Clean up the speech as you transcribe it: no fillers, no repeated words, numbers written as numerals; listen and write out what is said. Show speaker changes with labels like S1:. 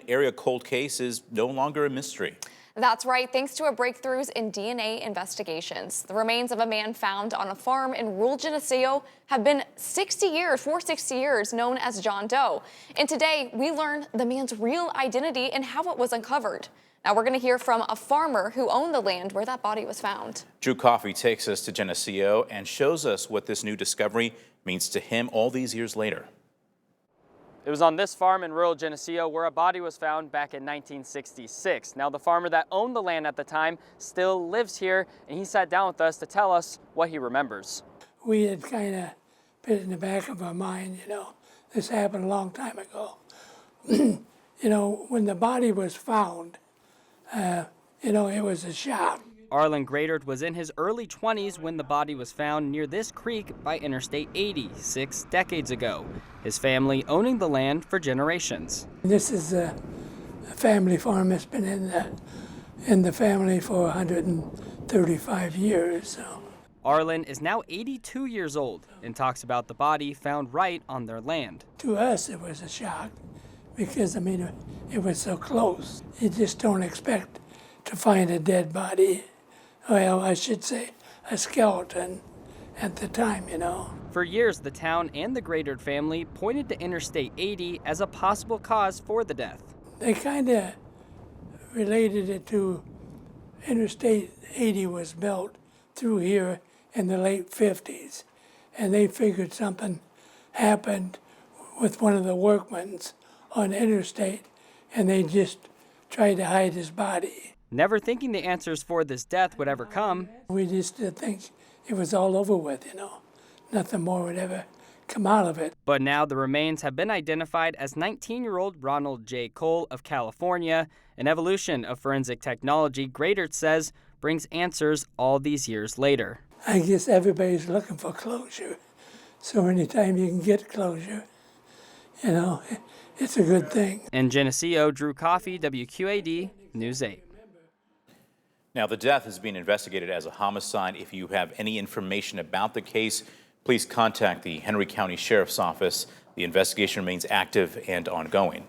S1: Area cold case is no longer a mystery.
S2: That's right, thanks to breakthroughs in DNA investigations. The remains of a man found on a farm in rural Geneseo have been 60 years, known as John Doe. And today, we learn the man's real identity and how it was uncovered. Now we're going to hear from a farmer who owned the land where that body was found.
S1: Drew Coffey takes us to Geneseo and shows us what this new discovery means to him all these years later.
S3: It was on this farm in rural Geneseo where a body was found back in 1966. Now, the farmer that owned the land at the time still lives here, and he sat down with us to tell us what he remembers.
S4: We had kind of put in the back of our mind, this happened a long time ago. When the body was found, it was a shock.
S3: Arlon Gradert was in his early 20s when the body was found near this creek by Interstate 80 6 decades ago, his family owning the land for generations.
S4: This is a family farm that's been in the family for 135 years. So.
S3: Arlon is now 82 years old and talks about the body found right on their land.
S4: To us, it was a shock because, it was so close. You just don't expect to find a dead body. Well, I should say a skeleton at the time,
S3: For years, the town and the Gradert family pointed to Interstate 80 as a possible cause for the death.
S4: They kind of related it to Interstate 80 was built through here in the late 50s, and they figured something happened with one of the workmen on Interstate, and they just tried to hide his body.
S3: Never thinking the answers for this death would ever come.
S4: We just did think it was all over with, Nothing more would ever come out of it.
S3: But now the remains have been identified as 19-year-old Ronald J. Cole of California. An evolution of forensic technology, Gradert says, brings answers all these years later.
S4: I guess everybody's looking for closure. So anytime you can get closure, it's a good thing.
S3: In Geneseo, Drew Coffey, WQAD News 8.
S1: Now, the death is being investigated as a homicide. If you have any information about the case, please contact the Henry County Sheriff's Office. The investigation remains active and ongoing.